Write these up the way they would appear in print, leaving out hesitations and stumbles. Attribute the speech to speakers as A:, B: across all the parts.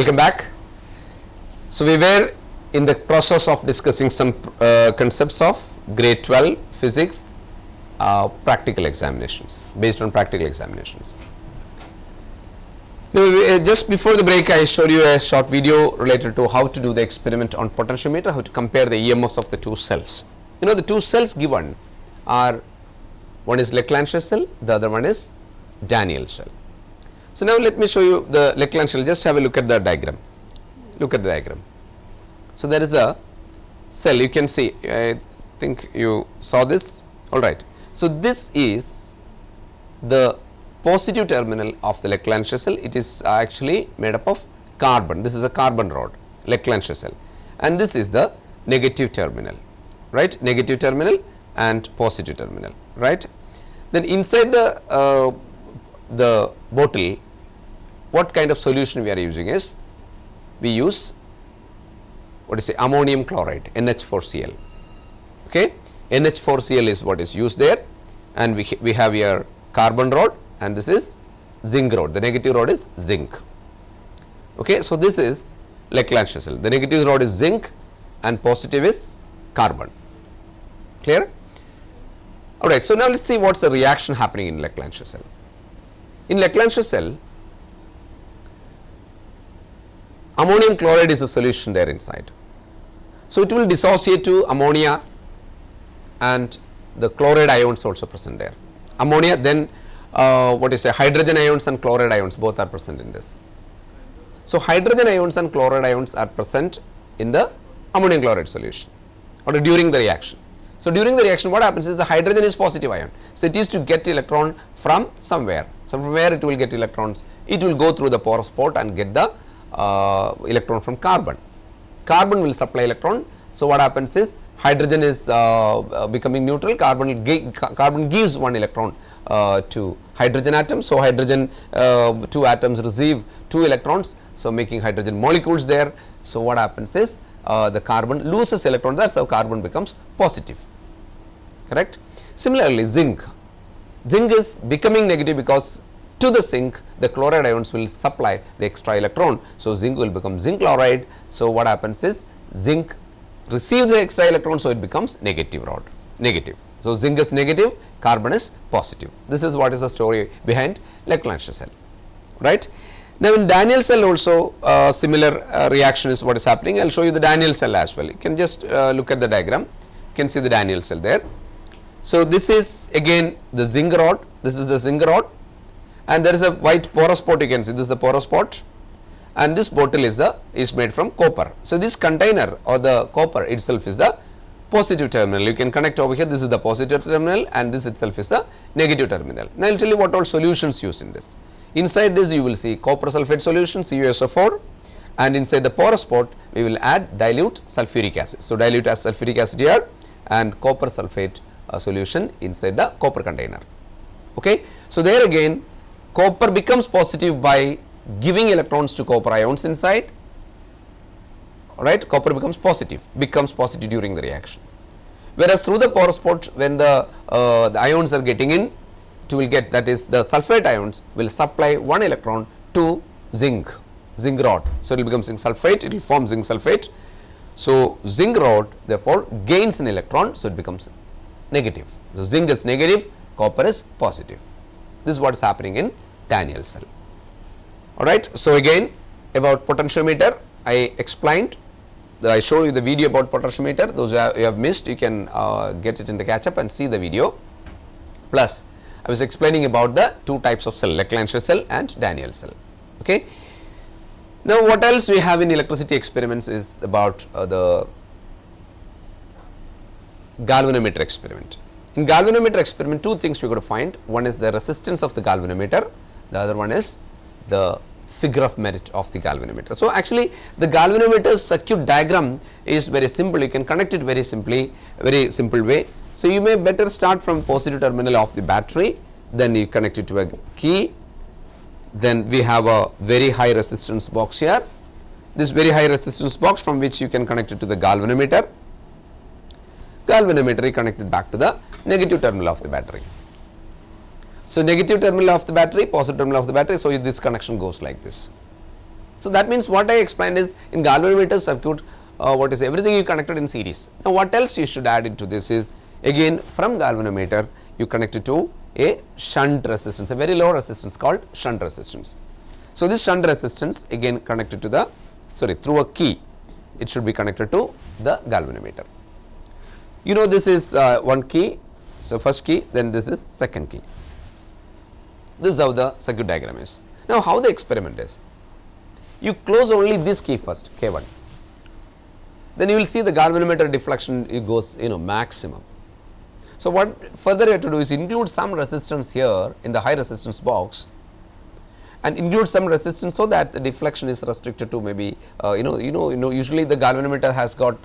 A: Welcome back. So, we were in the process of discussing some concepts of grade 12 physics practical examinations, based on practical examinations. Now, just before the break I showed you a short video related to how to do the experiment on potentiometer, how to compare the EMFs of the two cells. You know, the two cells given are, one is Leclanché cell, the other one is Daniell cell. So, now let me show you the Leclanché cell. Just have a look at the diagram. Look at the diagram. So, there is a cell, you can see, I think you saw this, alright. So, this is the positive terminal of the Leclanché cell. It is actually made up of carbon. This is a carbon rod, Leclanché cell, and this is the negative terminal, right, negative terminal and positive terminal, right. Then inside the bottle, what kind of solution we are using is, we use what is ammonium chloride, NH4Cl, okay. NH4Cl is what is used there, and we have here carbon rod, and this is zinc rod, the negative rod is zinc, okay. So, this is Leclanché cell, the negative rod is zinc and positive is carbon, clear. Alright, so now let us see what is the reaction happening in Leclanché cell. In Leclanché cell, ammonium chloride is a solution there inside. So, it will dissociate to ammonia and the chloride ions also present there. Ammonia, then what is hydrogen ions and chloride ions, both are present in this. So, hydrogen ions and chloride ions are present in the ammonium chloride solution or during the reaction. So, during the reaction what happens is the hydrogen is positive ion. So, it is to get electron from somewhere. So, from where it will get electrons? It will go through the porous port and get the electron from carbon. Carbon will supply electron. So, what happens is hydrogen is becoming neutral, carbon gives one electron to hydrogen atom. So, hydrogen two atoms receive two electrons. So, making hydrogen molecules there. So, what happens is the carbon loses electrons there. So, carbon becomes positive, correct. Similarly, zinc is becoming negative because to the zinc the chloride ions will supply the extra electron. So, zinc will become zinc chloride. So, what happens is zinc receives the extra electron. So, it becomes negative rod, negative. So, zinc is negative, carbon is positive. This is what is the story behind Leclanché cell, right. Now, in Daniell cell also similar reaction is what is happening. I will show you the Daniell cell as well. You can just look at the diagram, you can see the Daniell cell there. So, this is again the zinc rod, this is the zinc rod, and there is a white porous pot, you can see this is the porous pot, and this bottle is made from copper. So, this container or the copper itself is the positive terminal. You can connect over here, this is the positive terminal and this itself is the negative terminal. Now, I will tell you what all solutions used in this. Inside this you will see copper sulphate solution CuSO4, and inside the porous pot we will add dilute sulfuric acid. So, dilute as sulfuric acid here and copper sulphate solution inside the copper container, okay. So, there again copper becomes positive by giving electrons to copper ions inside, alright. Copper becomes positive during the reaction, whereas through the porous pot when the ions are getting in, it will get, that is the sulphate ions will supply one electron to zinc rod. So, it will become zinc sulphate, it will form zinc sulphate. So, zinc rod therefore gains an electron. So, it becomes negative. So, zinc is negative, copper is positive. This is what is happening in Daniell cell, alright. So, again about potentiometer I explained, I showed you the video about potentiometer. Those you have missed, you can get it in the catch up and see the video. Plus I was explaining about the two types of cell, Leclanché cell and Daniell cell, okay. Now, what else we have in electricity experiments is about the galvanometer experiment. In galvanometer experiment, two things we got to find. One is the resistance of the galvanometer, the other one is the figure of merit of the galvanometer. So, actually the galvanometer's circuit diagram is very simple, you can connect it very simply, very simple way. So, you may better start from positive terminal of the battery, then you connect it to a key, then we have a very high resistance box here, this very high resistance box from which you can connect it to the galvanometer is connected back to the negative terminal of the battery. So, negative terminal of the battery, positive terminal of the battery. So, this connection goes like this. So that means what I explained is in galvanometer circuit, what is everything you connected in series. Now what else you should add into this is, again from galvanometer you connect it to a shunt resistance, a very low resistance called shunt resistance. So this shunt resistance again connected to the, through a key, it should be connected to the galvanometer. You know, this is one key, so first key, then this is second key. This is how the circuit diagram is. Now how the experiment is, you close only this key first, K1, then you will see the galvanometer deflection, it goes maximum. So what further you have to do is include some resistance here in the high resistance box and include some resistance so that the deflection is restricted to maybe usually the galvanometer has got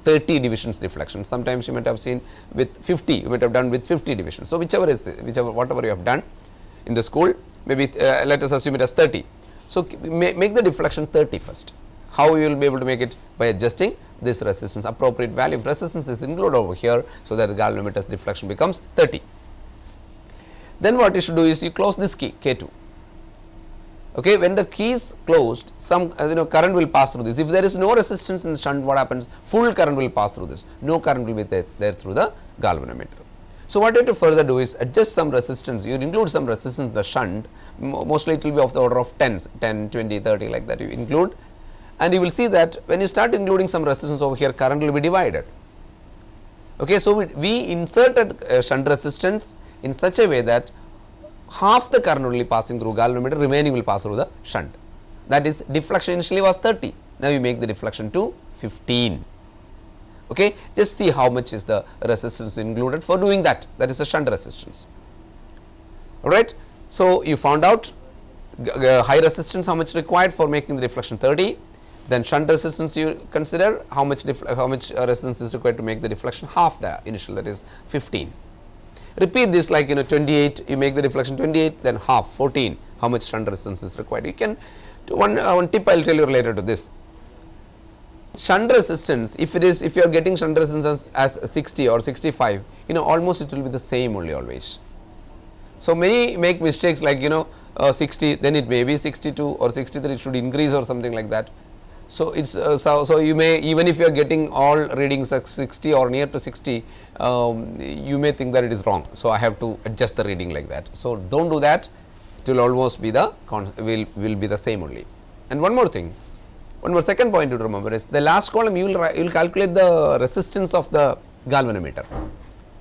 A: 30 divisions deflection. Sometimes you might have seen with 50, you might have done with 50 divisions. So whatever you have done in the school, maybe let us assume it as 30. So make the deflection 30 first. How you will be able to make it? By adjusting this resistance, appropriate value of resistance is included over here, so that the galvanometer's deflection becomes 30. Then what you should do is you close this key K2. Okay, when the key is closed, some current will pass through this. If there is no resistance in the shunt, what happens? Full current will pass through this. No current will be there through the galvanometer. So what you have to further do is adjust some resistance. You include some resistance in the shunt. Mostly it will be of the order of 10, 20, 30 like that you include. And you will see that when you start including some resistance over here, current will be divided. Okay, so we inserted shunt resistance in such a way that half the current only passing through galvanometer, remaining will pass through the shunt. That is, deflection initially was 30, now you make the deflection to 15. Okay, just see how much is the resistance included for doing that, that is the shunt resistance. Alright, so you found out high resistance, how much required for making the deflection 30. Then shunt resistance you consider how much resistance is required to make the deflection half the initial, that is 15. Repeat this like 28, you make the deflection 28, then half 14, how much shunt resistance is required. You can, one tip I will tell you related to this. Shunt resistance, if you are getting shunt resistance as 60 or 65, almost it will be the same only always. So many make mistakes like 60, then it may be 62 or 63, it should increase or something like that. So it's so you may, even if you are getting all readings at 60 or near to 60, you may think that it is wrong. So I have to adjust the reading like that. So don't do that. It will almost be the will be the same only. And one more thing, one more second point to remember is the last column you will calculate the resistance of the galvanometer.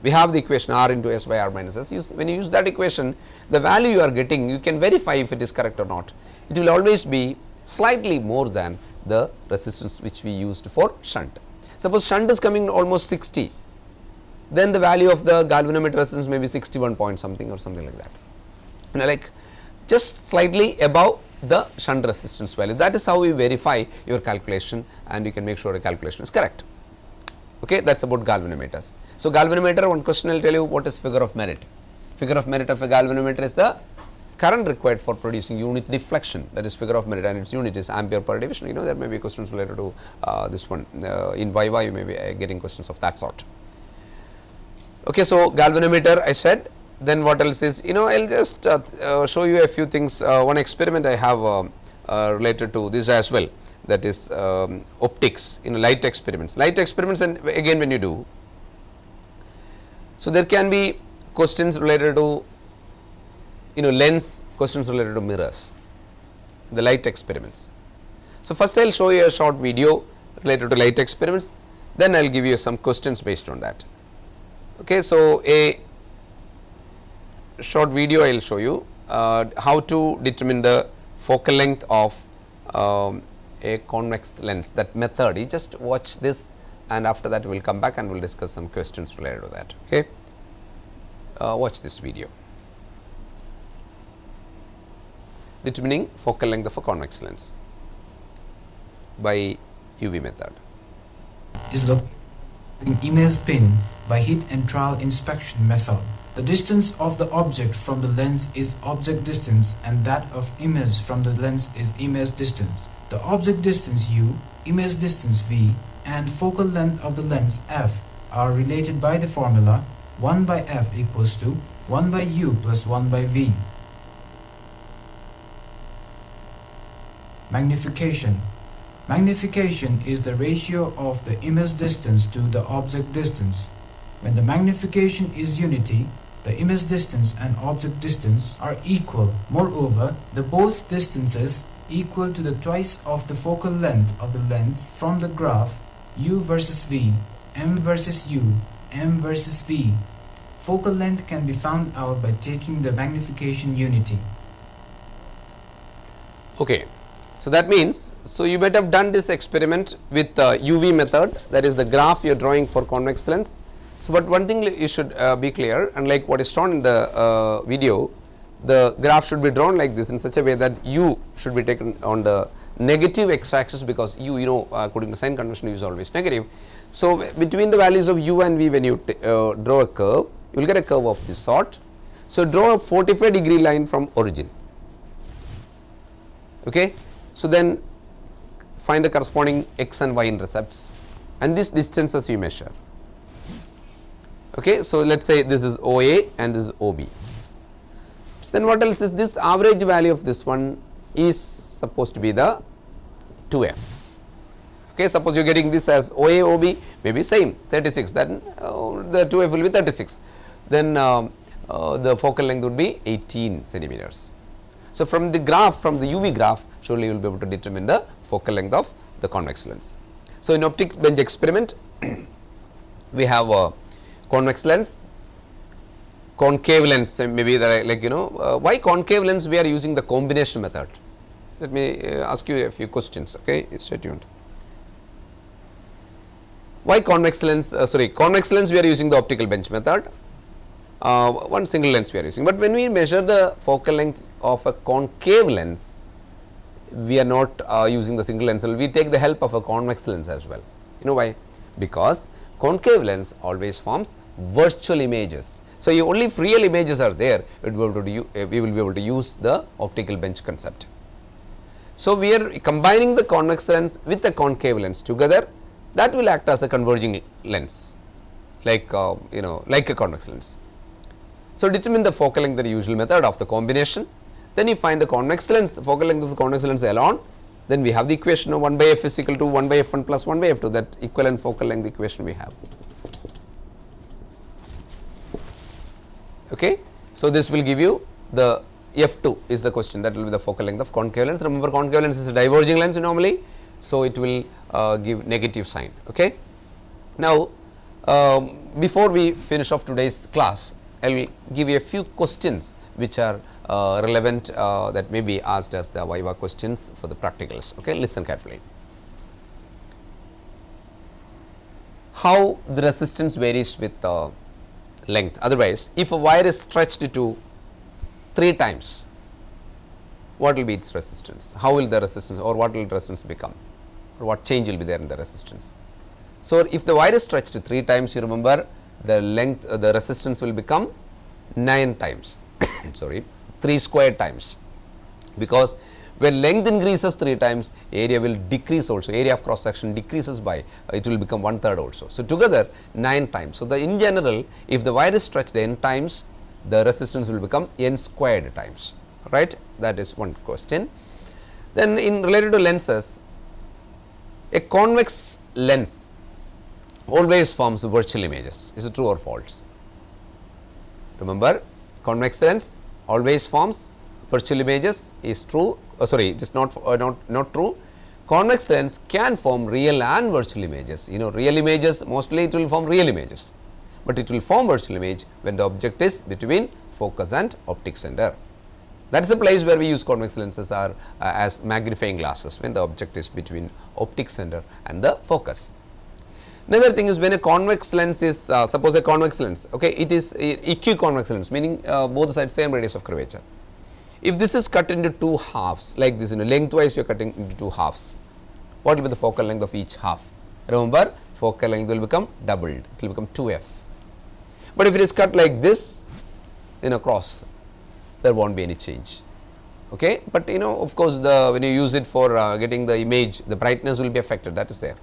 A: We have the equation R into S by R minus S. When you use that equation, the value you are getting, you can verify if it is correct or not. It will always be slightly more than the resistance which we used for shunt. Suppose shunt is coming almost 60, then the value of the galvanometer resistance may be 61 point something or something like that. Like just slightly above the shunt resistance value. That is how we verify your calculation, and you can make sure the calculation is correct. Okay, that is about galvanometers. So galvanometer, one question I will tell you, what is figure of merit? Figure of merit of a galvanometer is the current required for producing unit deflection, that is figure of merit, and its unit is ampere per division. There may be questions related to this one. In Viva you may be getting questions of that sort. Okay, so galvanometer I said. Then what else is, I will just show you a few things. One experiment I have related to this as well, that is optics, light experiments. Light experiments, and again when you do, so there can be questions related to lens, questions related to mirrors, the light experiments. So first I will show you a short video related to light experiments, then I will give you some questions based on that. Okay, so a short video I will show you how to determine the focal length of a convex lens, that method. You just watch this, and after that we will come back and we will discuss some questions related to that. Okay, watch this video. Determining focal length of a convex lens by UV method.
B: Is located in image pin by heat and trial inspection method. The distance of the object from the lens is object distance, and that of image from the lens is image distance. The object distance u, image distance v, and focal length of the lens f are related by the formula 1 by f equals to 1 by u plus 1 by v. Magnification. Magnification is the ratio of the image distance to the object distance. When the magnification is unity, the image distance and object distance are equal. Moreover, the both distances equal to the twice of the focal length of the lens from the graph u versus v, m versus u, m versus v. Focal length can be found out by taking the magnification unity.
A: Okay. So that means, so you might have done this experiment with UV method, that is the graph you are drawing for convex lens. So, but one thing you should be clear, unlike what is shown in the video, the graph should be drawn like this in such a way that u should be taken on the negative x axis, because u, you know, according to sign convention, u is always negative. So, between the values of u and v, when you draw a curve, you will get a curve of this sort. So, draw a 45-degree line from origin. Okay. So, then find the corresponding x and y intercepts and this distances you measure. Okay. So, let us say this is OA and this is OB. Then what else is this? Average value of this one is supposed to be the 2f. Okay. Suppose you are getting this as OA, OB, maybe same 36, then the 2f will be 36. Then the focal length would be 18 centimeters. So, from the graph, from the UV graph, surely you will be able to determine the focal length of the convex lens. So, in optic bench experiment, we have a convex lens, concave lens, maybe like, you know, why concave lens we are using the combination method. Let me ask you a few questions, okay, stay tuned. Why convex lens, convex lens we are using the optical bench method, one single lens we are using, but when we measure the focal length of a concave lens, we are not using the single lens, we take the help of a convex lens as well. You know why? Because concave lens always forms virtual images. So, only if real images are there, we will be able to use the optical bench concept. So, we are combining the convex lens with the concave lens together, that will act as a converging lens, like you know, like a convex lens. So, determine the focal length, the usual method of the combination. Then you find the convex lens, focal length of the convex lens alone. Then we have the equation of 1 by f is equal to 1 by f1 plus 1 by f2, that equivalent focal length equation we have. Okay. So, this will give you the f2 is the question, that will be the focal length of concave lens. Remember, concave lens is a diverging lens normally. So, it will give negative sign. Okay. Now, before we finish off today's class, I will give you a few questions which are relevant, that may be asked as the Viva questions for the practicals. Okay. Listen carefully. How the resistance varies with length? Otherwise, if a wire is stretched to 3 times, what will be its resistance? How will the resistance, or what will resistance become, or what change will be there in the resistance? So, if the wire is stretched to 3 times, you remember the length, the resistance will become 9 times, sorry, 3 square times, because when length increases 3 times, area will decrease also, area of cross section decreases by, it will become 1/3 also. So, together 9 times. So, in general, if the wire is stretched n times, the resistance will become n squared times, right. That is one question. Then in related to lenses, a convex lens always forms virtual images. Is it true or false? Remember, convex lens always forms virtual images is true. It is not true. Convex lens can form real and virtual images. You know, real images, mostly it will form real images, but it will form virtual image when the object is between focus and optic center. That is the place where we use convex lenses are as magnifying glasses, when the object is between optic center and the focus. Another thing is, when a convex lens is, suppose a convex lens, okay, it is equiconvex lens, meaning both sides same radius of curvature. If this is cut into 2 halves like this, you know, lengthwise you are cutting into 2 halves, what will be the focal length of each half? Remember, focal length will become doubled, it will become 2f. But if it is cut like this in a cross, there won't be any change. Okay, but you know, of course, when you use it for getting the image, the brightness will be affected, that is there.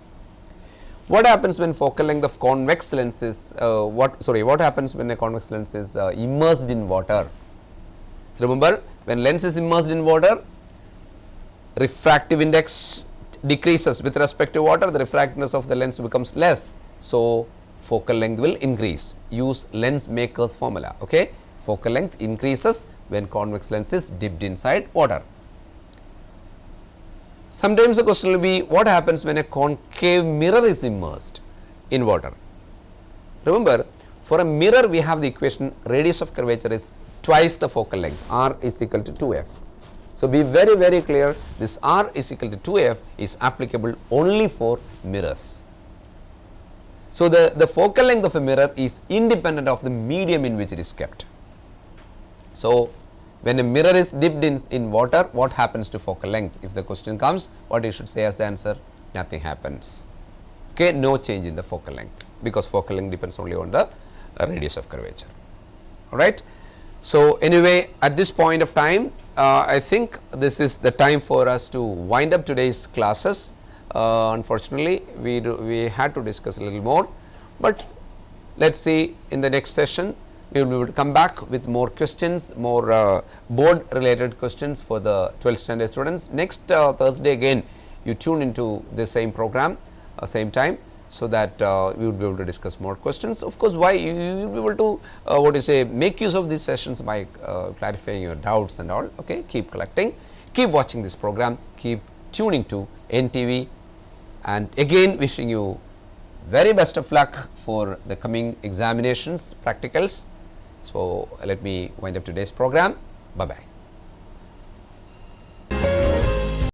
A: What happens when focal length of convex lens is what happens when a convex lens is immersed in water? So, remember, when lens is immersed in water, refractive index decreases with respect to water, the refractiveness of the lens becomes less. So, focal length will increase. Use lens maker's formula. Okay? Focal length increases when convex lens is dipped inside water. Sometimes the question will be, what happens when a concave mirror is immersed in water? Remember, for a mirror we have the equation radius of curvature is twice the focal length, r is equal to 2f. So, be very clear, this r is equal to 2f is applicable only for mirrors. So, the focal length of a mirror is independent of the medium in which it is kept. So, when a mirror is dipped in water, what happens to focal length? If the question comes, what you should say as the answer? Nothing happens. Okay, no change in the focal length, because focal length depends only on the radius of curvature. All right. So, anyway, at this point of time, I think this is the time for us to wind up today's classes. Unfortunately, we had to discuss a little more, but let us see in the next session we will be able to come back with more questions, more board related questions for the 12th standard students. Next Thursday again you tune into the same program, same time, so that we would be able to discuss more questions. Of course, why you will be able to make use of these sessions by clarifying your doubts and all. Okay, keep collecting, keep watching this program, keep tuning to NTV, and again wishing you very best of luck for the coming examinations, practicals. So, let me wind up today's program. Bye bye.